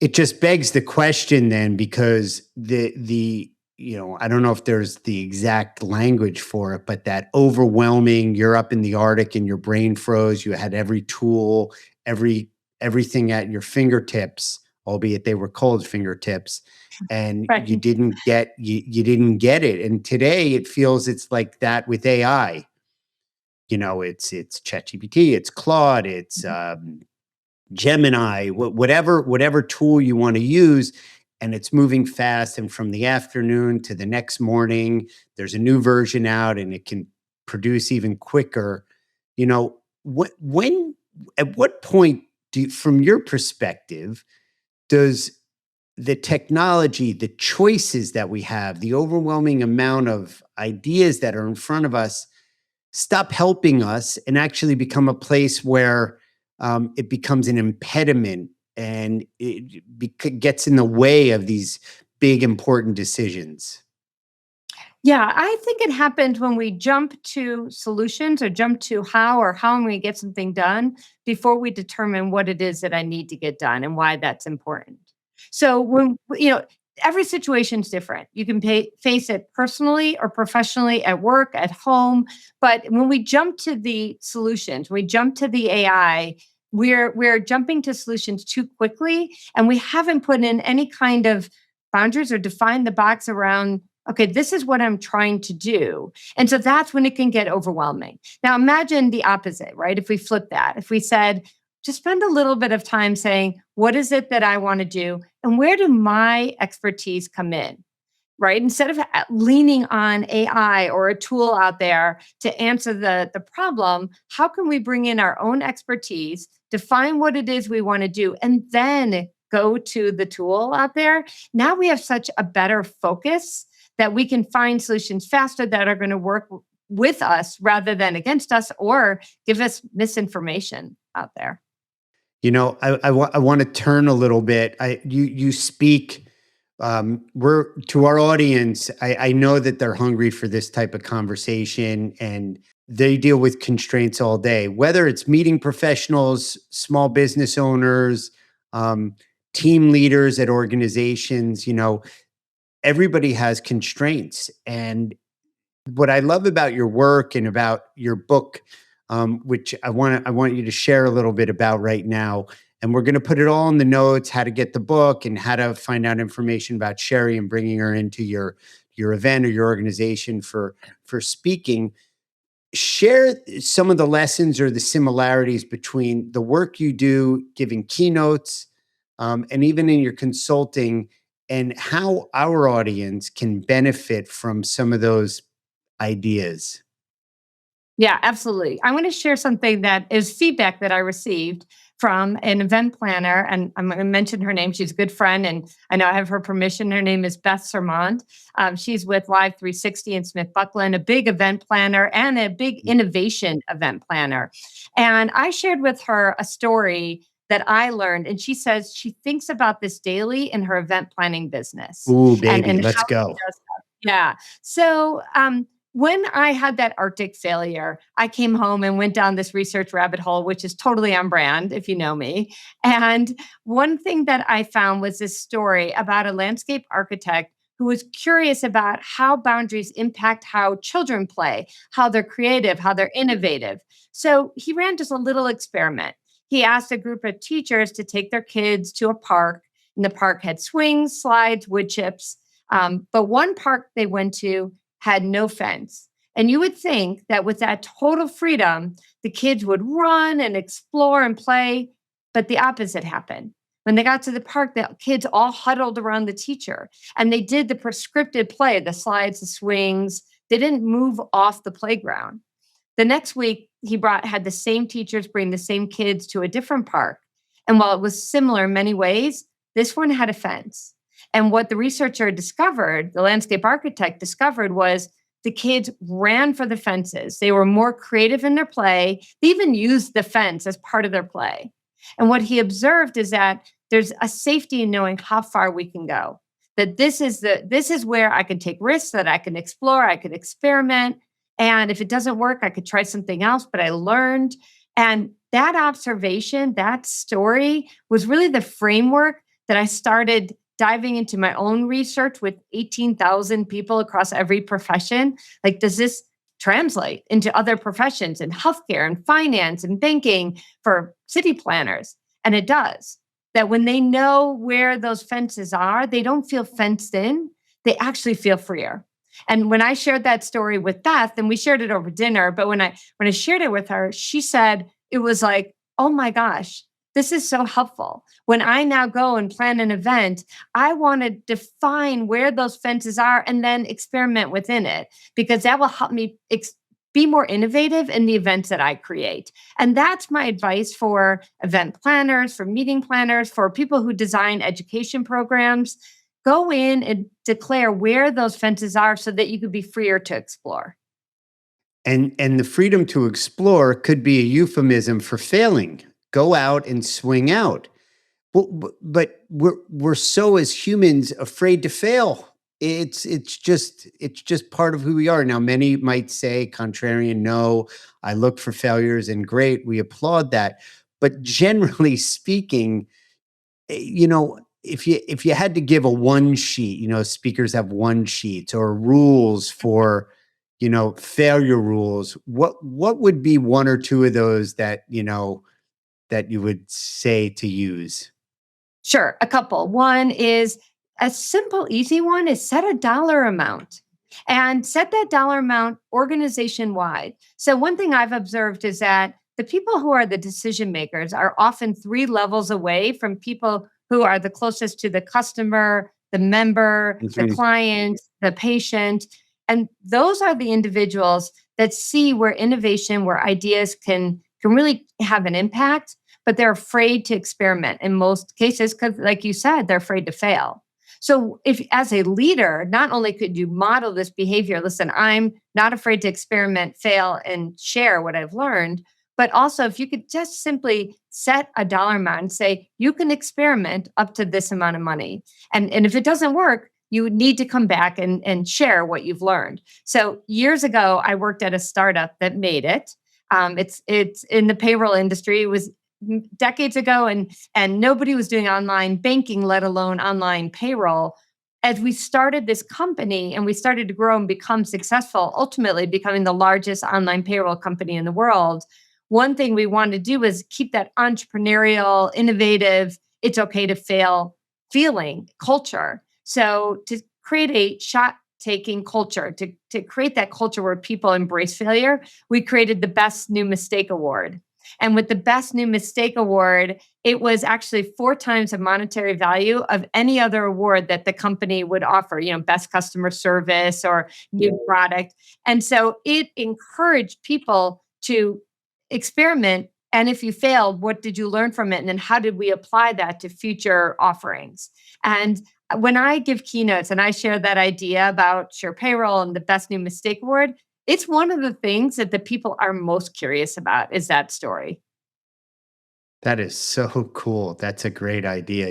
It just begs the question then, because I don't know if there's the exact language for it, but that overwhelming, you're up in the Arctic and your brain froze, you had every tool, every everything at your fingertips, albeit they were cold fingertips, and Right. you didn't get it. And today it feels it's like that with AI. It's ChatGPT, it's Claude, it's Gemini, whatever tool you want to use, and it's moving fast. And from the afternoon to the next morning, there's a new version out, and it can produce even quicker. You know, when at what point from your perspective, does the technology, the choices that we have, the overwhelming amount of ideas that are in front of us, stop helping us and actually become a place where it becomes an impediment, and gets in the way of these big, important decisions? Yeah, I think it happens when we jump to solutions or jump to how am we get something done before we determine what it is that I need to get done and why that's important. So every situation's different. You can face it personally or professionally at work, at home, but when we jump to the solutions, we jump to the AI, we're jumping to solutions too quickly, and we haven't put in any kind of boundaries or defined the box around, okay, this is what I'm trying to do. And so that's when it can get overwhelming. Now, imagine the opposite, right? If we flip that, if we said, just spend a little bit of time saying, what is it that I want to do? And where do my expertise come in? Right? Instead of leaning on AI or a tool out there to answer the problem, how can we bring in our own expertise, define what it is we want to do, and then go to the tool out there? Now we have such a better focus that we can find solutions faster that are going to work with us rather than against us or give us misinformation out there. I want to turn a little bit. You speak. We're to our audience. I know that they're hungry for this type of conversation, and they deal with constraints all day. Whether it's meeting professionals, small business owners, team leaders at organizations, everybody has constraints. And what I love about your work and about your book, which I want you to share a little bit about right now. And we're going to put it all in the notes: how to get the book and how to find out information about Sheri and bringing her into your event or your organization for speaking. Share some of the lessons or the similarities between the work you do giving keynotes, and even in your consulting, and how our audience can benefit from some of those ideas. Yeah, absolutely. I want to share something that is feedback that I received from an event planner, and I'm going to mention her name. She's a good friend, and I know I have her permission. Her name is Beth Sermont. She's with Live 360 in Smith Buckland, a big event planner and a big innovation event planner. And I shared with her a story that I learned, and she says she thinks about this daily in her event planning business, Ooh, and baby, let's how she go. does that. Yeah. So when I had that Arctic failure, I came home and went down this research rabbit hole, which is totally on brand, if you know me. And one thing that I found was this story about a landscape architect who was curious about how boundaries impact how children play, how they're creative, how they're innovative. So he ran just a little experiment. He asked a group of teachers to take their kids to a park, and the park had swings, slides, wood chips. But one park they went to had no fence. And you would think that with that total freedom, the kids would run and explore and play, but the opposite happened. When they got to the park, the kids all huddled around the teacher and they did the prescripted play, the slides, the swings. They didn't move off the playground. The next week, he had the same teachers bring the same kids to a different park. And while it was similar in many ways, this one had a fence. And what the researcher discovered, the landscape architect discovered, was the kids ran for the fences. They were more creative in their play. They even used the fence as part of their play. And what he observed is that there's a safety in knowing how far we can go. That this is where I can take risks, that I can explore, I could experiment. And if it doesn't work, I could try something else, but I learned. And that observation, that story was really the framework that I started diving into my own research with 18,000 people across every profession. Like, does this translate into other professions in healthcare and finance and banking for city planners? And it does. That when they know where those fences are, they don't feel fenced in, they actually feel freer. And when I shared that story with Beth, and we shared it over dinner, but when I shared it with her, she said it was like, "Oh my gosh, this is so helpful. When I now go and plan an event, I want to define where those fences are and then experiment within it because that will help me be more innovative in the events that I create." And that's my advice for event planners, for meeting planners, for people who design education programs. Go in and declare where those fences are so that you could be freer to explore. And the freedom to explore could be a euphemism for failing. Go out and swing out. But we're so as humans afraid to fail. It's just part of who we are. Now, many might say contrarian, no, I look for failures and great, we applaud that. But generally speaking, if you had to give a one sheet, speakers have one sheets or rules for, failure rules, what would be one or two of those that you would say to use? Sure, a couple. One is a simple, easy one is set a dollar amount and set that dollar amount organization wide. So, one thing I've observed is that the people who are the decision makers are often three levels away from people who are the closest to the customer, the member, the Mhm. client, the patient. And those are the individuals that see where innovation, where ideas can really have an impact, but they're afraid to experiment in most cases because, like you said, they're afraid to fail. So, if as a leader, not only could you model this behavior, listen, I'm not afraid to experiment, fail, and share what I've learned, but also if you could just simply set a dollar amount and say, you can experiment up to this amount of money. And if it doesn't work, you would need to come back and share what you've learned. So, years ago, I worked at a startup that made it. It's in the payroll industry. It was decades ago, and nobody was doing online banking, let alone online payroll. As we started this company and we started to grow and become successful, ultimately becoming the largest online payroll company in the world, one thing we wanted to do was keep that entrepreneurial, innovative, it's okay to fail feeling culture. So to create a shot taking culture, to create that culture where people embrace failure, we created the Best New Mistake Award. And with the Best New Mistake Award, it was actually four times the monetary value of any other award that the company would offer, best customer service or new product. And so it encouraged people to experiment. And if you failed, what did you learn from it? And then how did we apply that to future offerings? And when I give keynotes and I share that idea about Share Payroll and the Best New Mistake Award, it's one of the things that the people are most curious about is that story. That is so cool. That's a great idea.